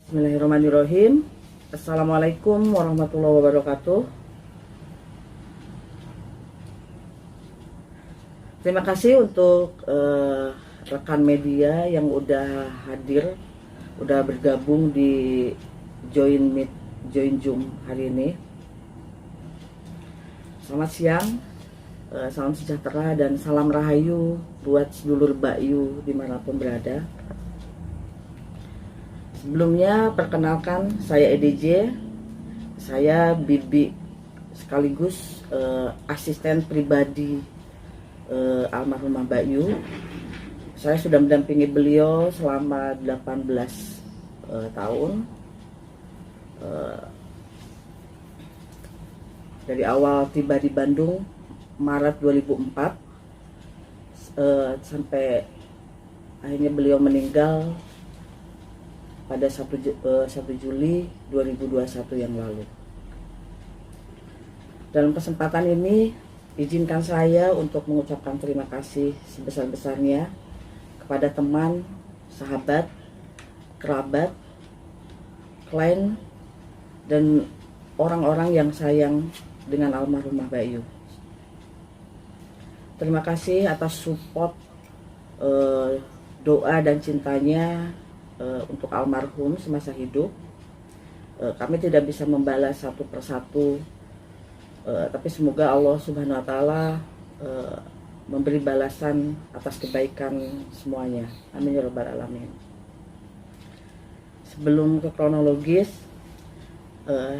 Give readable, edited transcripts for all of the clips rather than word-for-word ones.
Bismillahirrahmanirrahim. Assalamualaikum warahmatullahi wabarakatuh. Terima kasih untuk rekan media yang udah hadir, udah bergabung di join Zoom hari ini. Selamat siang, salam sejahtera dan salam rahayu buat sedulur Bayu dimanapun berada. Sebelumnya perkenalkan, saya EDJ, saya bibi sekaligus asisten pribadi almarhumah Bayu. Saya sudah mendampingi beliau selama 18 tahun. Dari awal tiba di Bandung Maret 2004 sampai akhirnya beliau meninggal pada 1 Juli 2021 yang lalu. Dalam kesempatan ini, izinkan saya untuk mengucapkan terima kasih sebesar-besarnya kepada teman, sahabat, kerabat, klien, dan orang-orang yang sayang dengan almarhumah Bayu. Terima kasih atas support, doa dan cintanya untuk almarhum semasa hidup. Kami tidak bisa membalas satu persatu, tapi semoga Allah Subhanahu wa Ta'ala memberi balasan atas kebaikan semuanya. Amin ya rabbal alamin. Sebelum ke kronologis,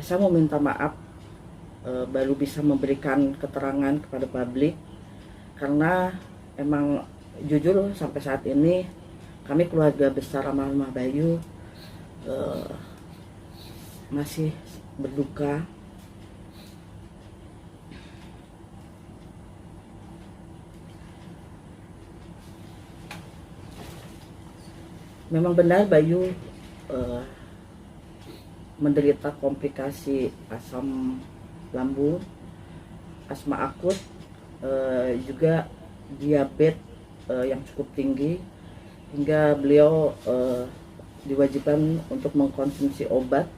saya mau minta maaf baru bisa memberikan keterangan kepada publik, karena emang jujur sampai saat ini kami keluarga besar almarhumah Bayu masih berduka. Memang benar Bayu menderita komplikasi asam lambung, asma akut, juga diabetes yang cukup tinggi, hingga beliau diwajibkan untuk mengkonsumsi obat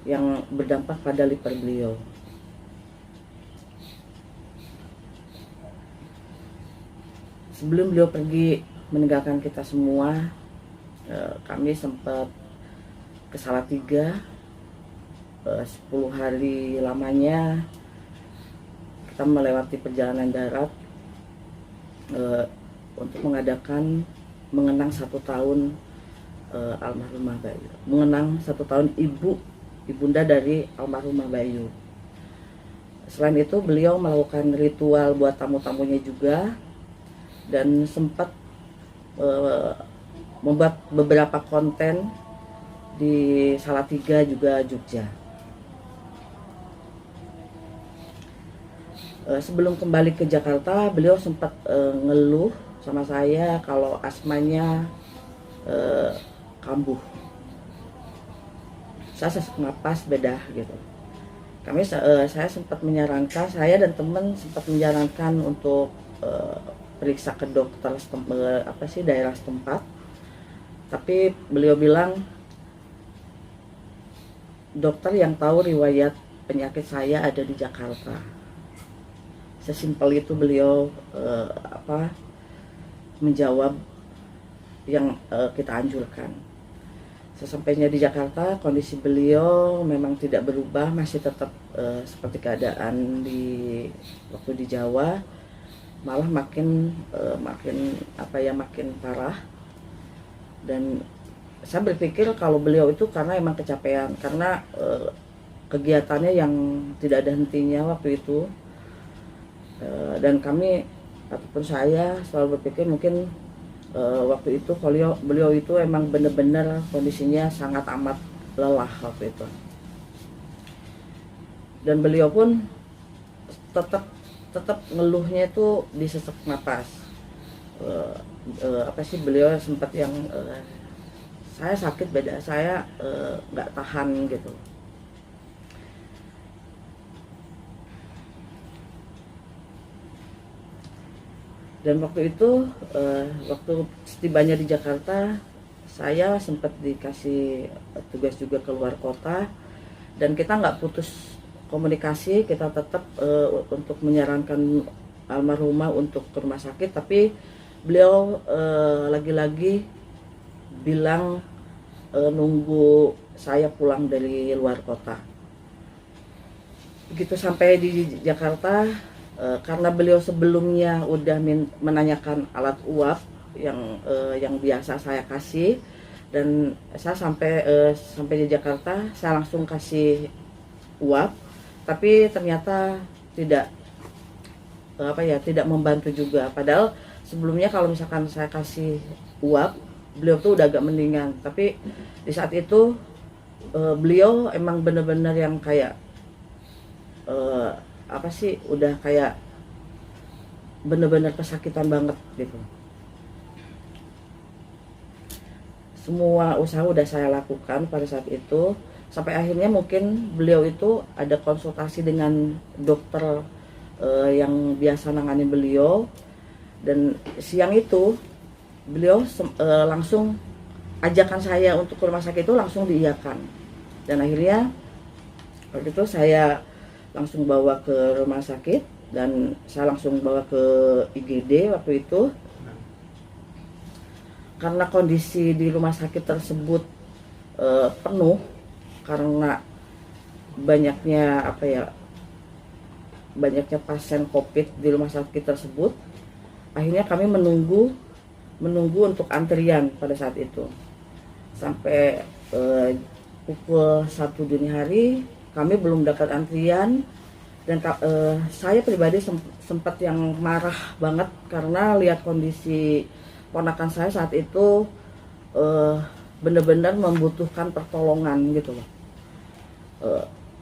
yang berdampak pada liver beliau. Sebelum beliau pergi meninggalkan kita semua, kami sempat ke Salatiga 10 hari lamanya. Kita melewati perjalanan darat untuk mengadakan mengenang 1 tahun almarhumah Bayu, mengenang 1 tahun ibunda dari almarhumah Bayu. Selain itu beliau melakukan ritual buat tamu-tamunya juga, dan sempat membuat beberapa konten di Salatiga juga Jogja. Sebelum kembali ke Jakarta, beliau sempat ngeluh sama saya kalau asmanya kambuh, saya sesak napas beda gitu. Saya sempat menyarankan, saya dan teman sempat menyarankan untuk periksa ke dokter daerah setempat, tapi beliau bilang dokter yang tahu riwayat penyakit saya ada di Jakarta. Sesimpel itu beliau menjawab yang kita anjurkan. Sesampainya di Jakarta, kondisi beliau memang tidak berubah, masih tetap seperti keadaan waktu di Jawa, malah makin parah. Dan saya berpikir kalau beliau itu karena emang kecapean, karena kegiatannya yang tidak ada hentinya waktu itu. Dan kami ataupun saya selalu berpikir mungkin waktu itu beliau itu emang benar-benar kondisinya sangat amat lelah waktu itu. Dan beliau pun tetap ngeluhnya itu di sesak napas. Beliau sempat yang saya sakit beda, saya nggak tahan gitu. Dan waktu itu waktu setibanya di Jakarta, saya sempat dikasih tugas juga keluar kota, dan kita nggak putus komunikasi. Kita tetap untuk menyarankan almarhumah untuk ke rumah sakit, tapi beliau lagi-lagi bilang nunggu saya pulang dari luar kota. Begitu sampai di Jakarta, karena beliau sebelumnya udah menanyakan alat uap yang biasa saya kasih, dan saya sampai di Jakarta saya langsung kasih uap, tapi ternyata tidak membantu juga. Padahal sebelumnya kalau misalkan saya kasih uap, beliau tuh udah agak mendingan, tapi di saat itu beliau emang bener-bener yang kayak udah kayak bener-bener kesakitan banget gitu. Semua usaha udah saya lakukan pada saat itu, sampai akhirnya mungkin beliau itu ada konsultasi dengan dokter yang biasa nanganin beliau, dan siang itu beliau langsung ajakan saya untuk ke rumah sakit itu langsung diiyakan, dan akhirnya waktu itu saya langsung bawa ke rumah sakit, dan saya langsung bawa ke IGD waktu itu. Karena kondisi di rumah sakit tersebut penuh karena banyaknya pasien COVID di rumah sakit tersebut, akhirnya kami menunggu untuk antrian pada saat itu sampai pukul 1 dini hari kami belum dapat antrian, dan saya pribadi sempat yang marah banget karena lihat kondisi ponakan saya saat itu benar-benar membutuhkan pertolongan gitu loh.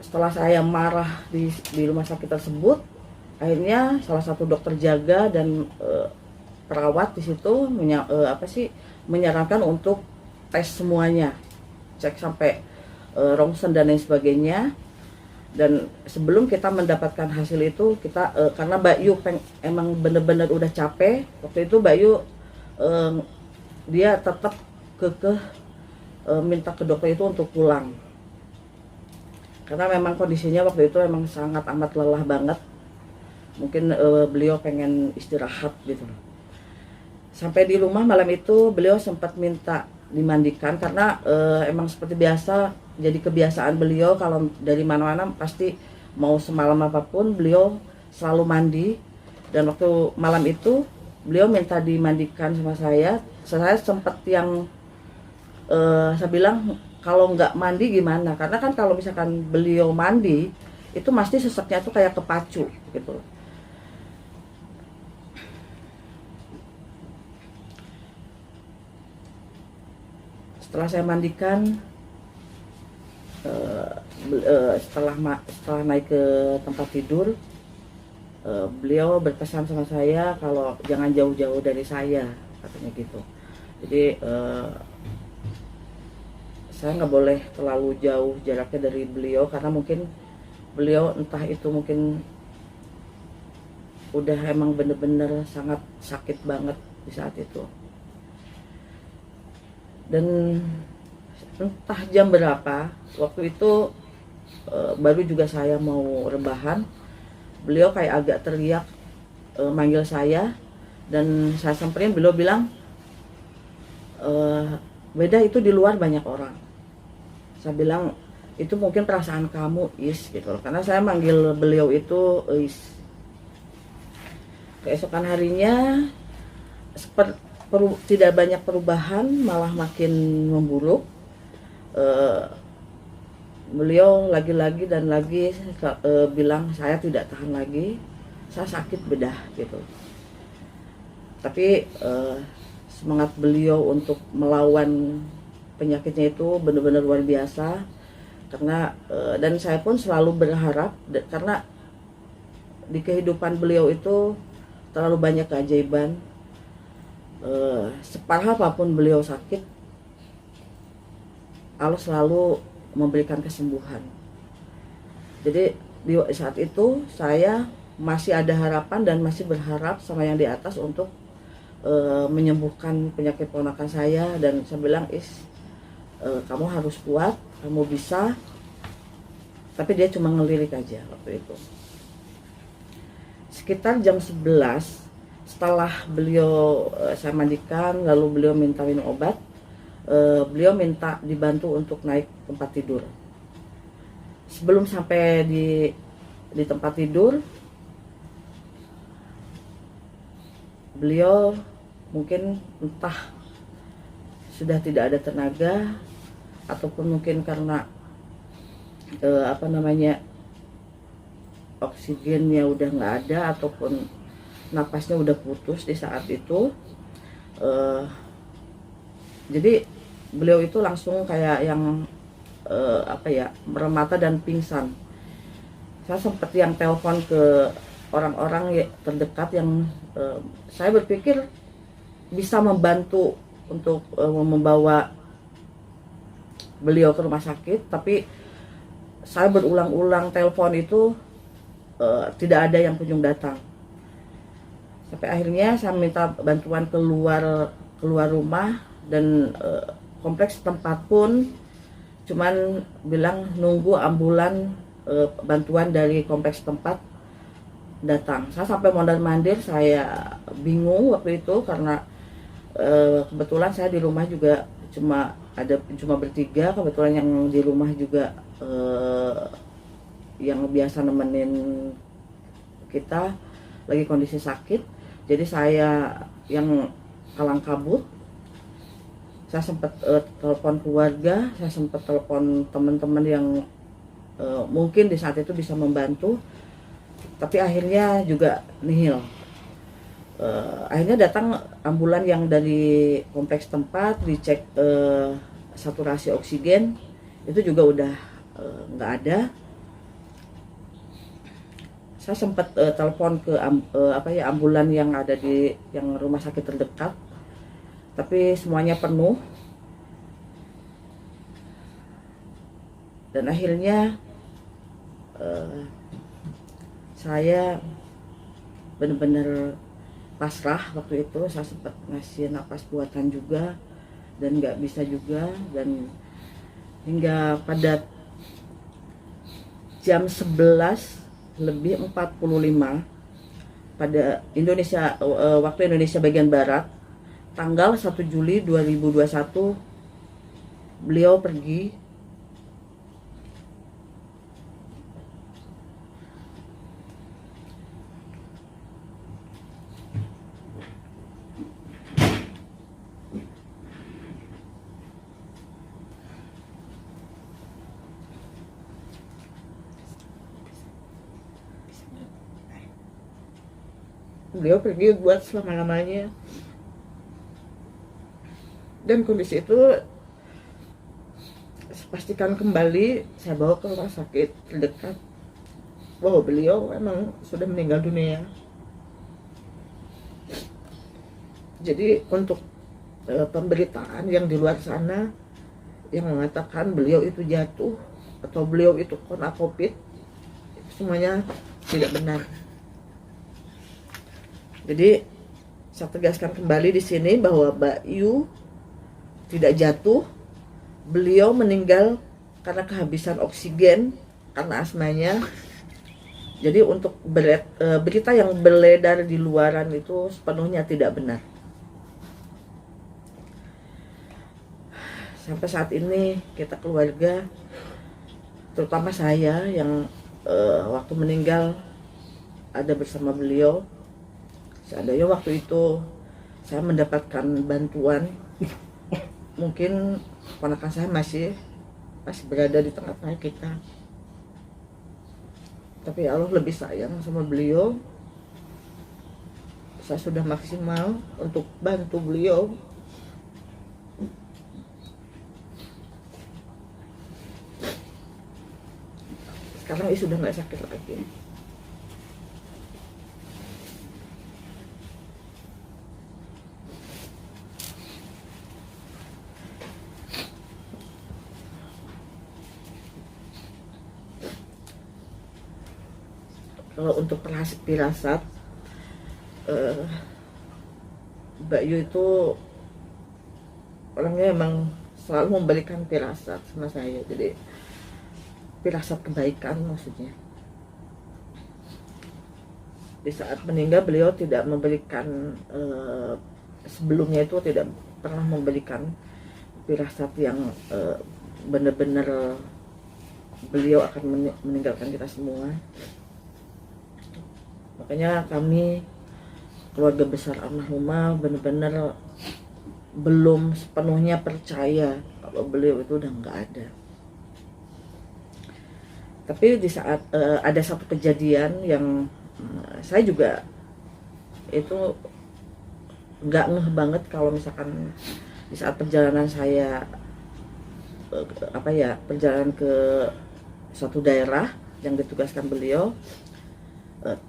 Setelah saya marah di rumah sakit tersebut, akhirnya salah satu dokter jaga dan perawat di situ menyarankan untuk tes semuanya, cek sampai rongsen dan lain sebagainya. Dan sebelum kita mendapatkan hasil itu, kita karena Mbak Yu emang bener-bener udah capek waktu itu, Mbak Yu dia tetap kekeh minta ke dokter itu untuk pulang, karena memang kondisinya waktu itu emang sangat amat lelah banget. Mungkin beliau pengen istirahat gitu. Sampai di rumah malam itu beliau sempat minta dimandikan, karena emang seperti biasa, jadi kebiasaan beliau kalau dari mana-mana pasti mau semalam apapun beliau selalu mandi. Dan waktu malam itu beliau minta dimandikan sama saya. Saya sempat yang saya bilang kalau nggak mandi gimana, karena kan kalau misalkan beliau mandi itu pasti seseknya tuh kayak kepacu gitu. Setelah saya mandikan, setelah naik ke tempat tidur, beliau berpesan sama saya kalau jangan jauh-jauh dari saya, katanya gitu. Jadi saya nggak boleh terlalu jauh jaraknya dari beliau, karena mungkin beliau entah itu mungkin udah emang bener-bener sangat sakit banget di saat itu. Dan entah jam berapa waktu itu, baru juga saya mau rebahan, beliau kayak agak teriak manggil saya, dan saya samperin. Beliau bilang beda, itu di luar banyak orang. Saya bilang itu mungkin perasaan kamu Is gitu loh, karena saya manggil beliau itu Is. Keesokan harinya tidak banyak perubahan, malah makin memburuk. Beliau lagi-lagi dan lagi bilang saya tidak tahan lagi, saya sakit bedah gitu. Tapi semangat beliau untuk melawan penyakitnya itu benar-benar luar biasa. Karena dan saya pun selalu berharap, karena di kehidupan beliau itu terlalu banyak keajaiban. Separah apapun beliau sakit, Allah selalu memberikan kesembuhan. Jadi di saat itu saya masih ada harapan dan masih berharap sama yang di atas untuk menyembuhkan penyakit ponakan saya, dan saya bilang, kamu harus kuat, kamu bisa. Tapi dia cuma ngelirik aja waktu itu. Sekitar jam 11 setelah beliau saya mandikan, lalu beliau minta minum obat, beliau minta dibantu untuk naik tempat tidur. Sebelum sampai di tempat tidur, beliau mungkin entah sudah tidak ada tenaga, ataupun mungkin karena oksigennya udah nggak ada, ataupun napasnya udah putus di saat itu. Jadi beliau itu langsung kayak yang meremata dan pingsan. Saya sempat yang telepon ke orang-orang terdekat yang saya berpikir bisa membantu untuk membawa beliau ke rumah sakit, tapi saya berulang-ulang telepon itu tidak ada yang kunjung datang. Sampai akhirnya saya minta bantuan keluar rumah, dan kompleks tempat pun cuman bilang nunggu ambulan bantuan dari kompleks tempat datang. Saya sampai mondar-mandir, saya bingung waktu itu karena kebetulan saya di rumah juga cuma bertiga. Kebetulan yang di rumah juga yang biasa nemenin kita lagi kondisi sakit. Jadi saya yang kalang kabut. Saya sempat telepon keluarga, saya sempat telepon teman-teman yang mungkin di saat itu bisa membantu, tapi akhirnya juga nihil. Akhirnya datang ambulan yang dari kompleks tempat, dicek saturasi oksigen, itu juga udah nggak ada. Saya sempat telepon ke ambulan yang ada di yang rumah sakit terdekat, tapi semuanya penuh. Dan akhirnya saya benar-benar pasrah waktu itu. Saya sempat ngasih napas buatan juga dan nggak bisa juga, dan hingga pada jam 11:45 pada Indonesia, waktu Indonesia bagian Barat, tanggal 1 Juli 2021, beliau pergi. Beliau pergi buat selama-lamanya, dan kondisi itu pastikan kembali saya bawa ke rumah sakit terdekat bahwa beliau memang sudah meninggal dunia. Jadi untuk pemberitaan yang di luar sana yang mengatakan beliau itu jatuh atau beliau itu kena COVID, semuanya tidak benar. Jadi saya tegaskan kembali di sini bahwa Mbak Yu tidak jatuh, beliau meninggal karena kehabisan oksigen karena asmanya. Jadi untuk berita yang beredar di luaran itu sepenuhnya tidak benar. Sampai saat ini kita keluarga, terutama saya yang waktu meninggal ada bersama beliau. Seandainya waktu itu saya mendapatkan bantuan, mungkin ponakan saya masih berada di tengah-tengah kita. Tapi Allah lebih sayang sama beliau. Saya sudah maksimal untuk bantu beliau. Sekarang sudah nggak sakit lagi. Kalau untuk firasat, Mbak Yu itu orangnya emang selalu memberikan firasat sama saya, jadi firasat kebaikan maksudnya. Di saat meninggal beliau tidak memberikan sebelumnya itu tidak pernah memberikan firasat yang benar-benar beliau akan meninggalkan kita semua. Makanya kami keluarga besar almarhumah benar-benar belum sepenuhnya percaya kalau beliau itu udah nggak ada. Tapi di saat ada satu kejadian yang saya juga itu nggak ngeh banget kalau misalkan di saat perjalanan saya perjalanan ke suatu daerah yang ditugaskan beliau,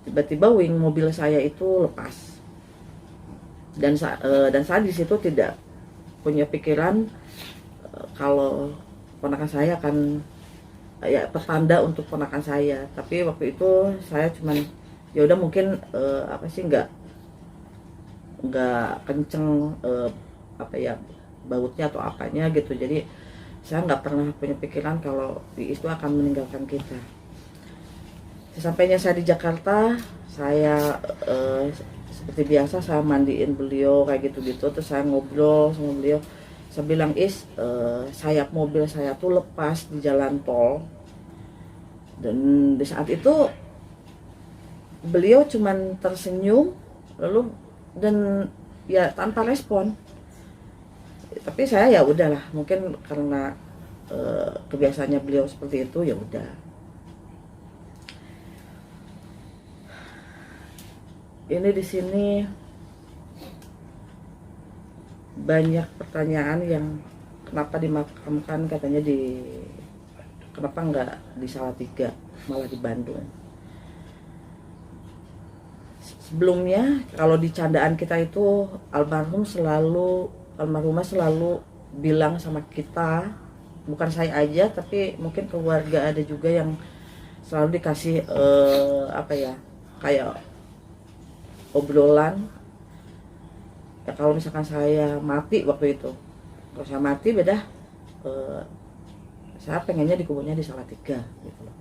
tiba-tiba wing mobil saya itu lepas. Dan saya di situ tidak punya pikiran kalau ponakan saya akan pertanda untuk ponakan saya. Tapi waktu itu saya cuman ya udah mungkin nggak kenceng bautnya atau apanya gitu. Jadi saya nggak pernah punya pikiran kalau Iis itu akan meninggalkan kita. Sesampainya saya di Jakarta, saya seperti biasa saya mandiin beliau kayak gitu-gitu, terus saya ngobrol sama beliau. Saya bilang, Is, sayap mobil saya tuh lepas di jalan tol. Dan di saat itu beliau cuman tersenyum lalu dan ya tanpa respon. Tapi saya ya udahlah, mungkin karena kebiasaannya beliau seperti itu, ya udah. Ini di sini banyak pertanyaan yang kenapa dimakamkan katanya kenapa nggak di Salatiga malah di Bandung. Sebelumnya kalau di candaan kita itu almarhumah selalu bilang sama kita, bukan saya aja tapi mungkin keluarga ada juga yang selalu dikasih kayak obrolan ya, kalau misalkan saya mati waktu itu, kalau saya mati beda saya pengennya dikuburnya di Salatiga gitu loh.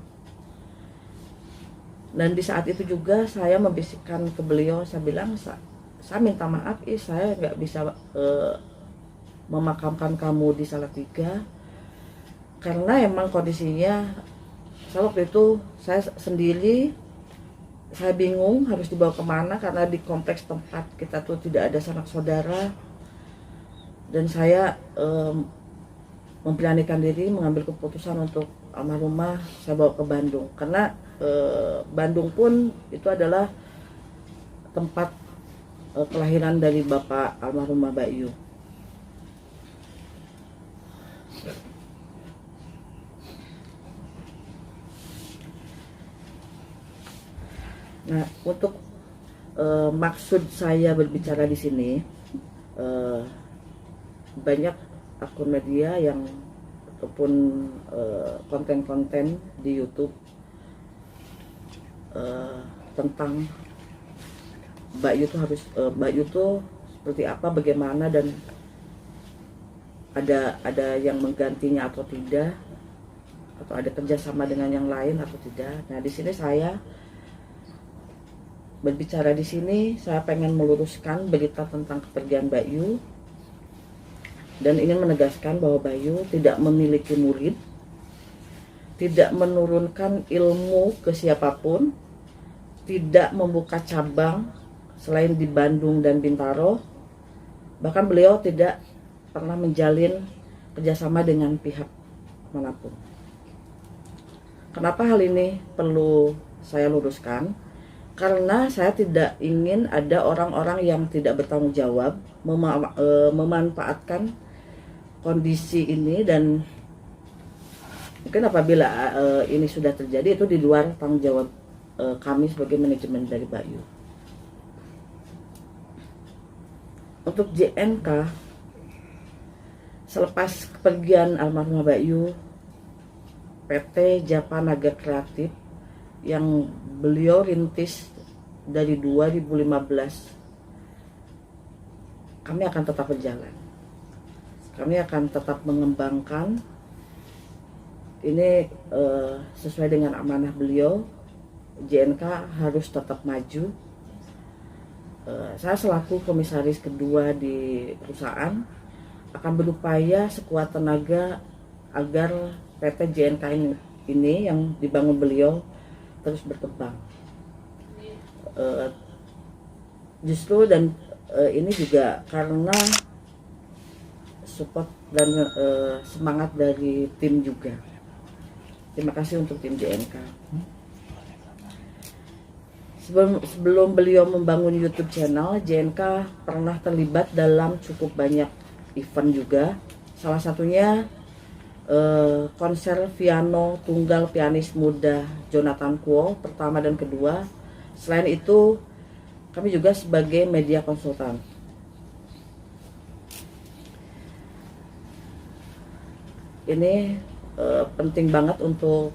Dan di saat itu juga saya membisikkan ke beliau, saya bilang saya minta maaf saya nggak bisa memakamkan kamu di Salatiga karena emang kondisinya saya waktu itu saya sendiri. Saya bingung harus dibawa kemana karena di kompleks tempat kita tuh tidak ada sanak saudara. Dan saya memberanikan diri mengambil keputusan untuk almarhumah saya bawa ke Bandung. Karena Bandung pun itu adalah tempat kelahiran dari Bapak almarhumah Mbak Yu. Nah, untuk maksud saya berbicara di sini, banyak akun media yang ataupun konten-konten di YouTube tentang Mbak Yu tuh seperti apa, bagaimana, dan ada yang menggantinya atau tidak, atau ada kerjasama dengan yang lain atau tidak. Nah, di sini saya berbicara di sini, saya pengen meluruskan berita tentang kepergian Mbak Yu dan ingin menegaskan bahwa Mbak Yu tidak memiliki murid, tidak menurunkan ilmu ke siapapun, tidak membuka cabang selain di Bandung dan Bintaro. Bahkan beliau tidak pernah menjalin kerjasama dengan pihak manapun. Kenapa hal ini perlu saya luruskan? Karena saya tidak ingin ada orang-orang yang tidak bertanggung jawab memanfaatkan kondisi ini, dan mungkin apabila ini sudah terjadi itu di luar tanggung jawab kami sebagai manajemen dari Mbak Yu. Untuk JNK, selepas kepergian almarhumah Mbak Yu, PT Japanaga Kreatif yang beliau rintis dari 2015 kami akan tetap berjalan. Kami akan tetap mengembangkan ini sesuai dengan amanah beliau. JNK harus tetap maju. Saya selaku komisaris kedua di perusahaan akan berupaya sekuat tenaga agar PT JNK ini yang dibangun beliau terus berkembang. Justru dan ini juga karena support dan semangat dari tim juga. Terima kasih untuk tim JNK. Sebelum beliau membangun YouTube channel, JNK pernah terlibat dalam cukup banyak event juga. Salah satunya konser piano tunggal pianis muda Jonathan Kuo pertama dan kedua. Selain itu, kami juga sebagai media konsultan. Ini penting banget untuk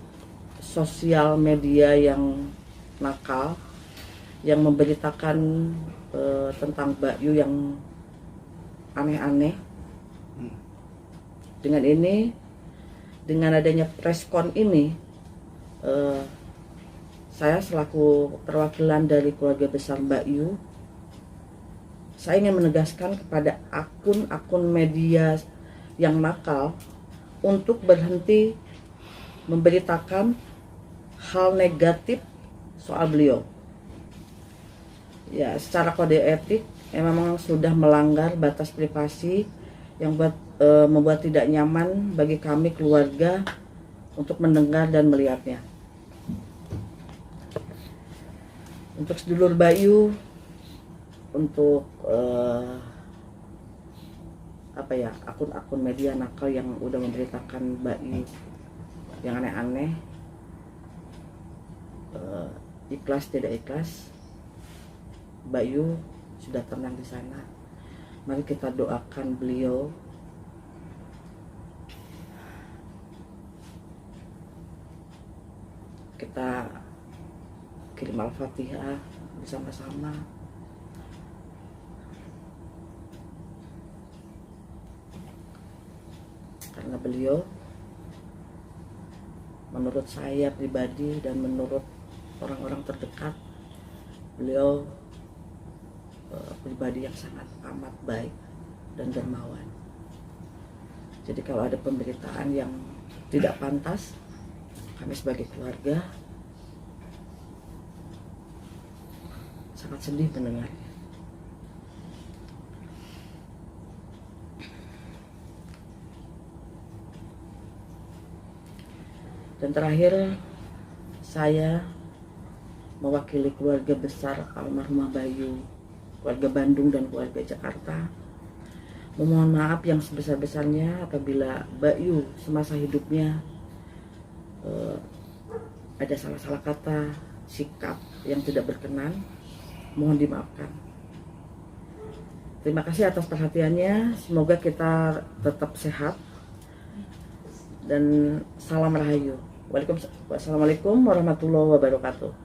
sosial media yang nakal, yang memberitakan tentang Mbak Yu yang aneh-aneh. Dengan ini, dengan adanya preskon ini, saya selaku perwakilan dari keluarga besar Mbak Yu, saya ingin menegaskan kepada akun-akun media yang nakal untuk berhenti memberitakan hal negatif soal beliau. Ya, secara kode etik memang sudah melanggar batas privasi yang membuat tidak nyaman bagi kami keluarga untuk mendengar dan melihatnya. Untuk sedulur Bayu, untuk akun-akun media nakal yang udah memberitakan Bayu yang aneh-aneh, ikhlas tidak ikhlas, Bayu sudah tenang di sana. Mari kita doakan beliau kita kirim Al-Fatihah bersama-sama. Karena beliau, menurut saya pribadi dan menurut orang-orang terdekat, beliau pribadi yang sangat amat baik dan dermawan. Jadi kalau ada pemberitaan yang tidak pantas, kami sebagai keluarga sangat sedih mendengarnya. Dan terakhir, saya mewakili keluarga besar almarhumah Bayu, keluarga Bandung dan keluarga Jakarta, memohon maaf yang sebesar-besarnya apabila Bayu semasa hidupnya ada salah-salah kata, sikap yang tidak berkenan. Mohon dimaafkan. Terima kasih atas perhatiannya. Semoga kita tetap sehat dan salam rahayu. Wassalamualaikum warahmatullahi wabarakatuh.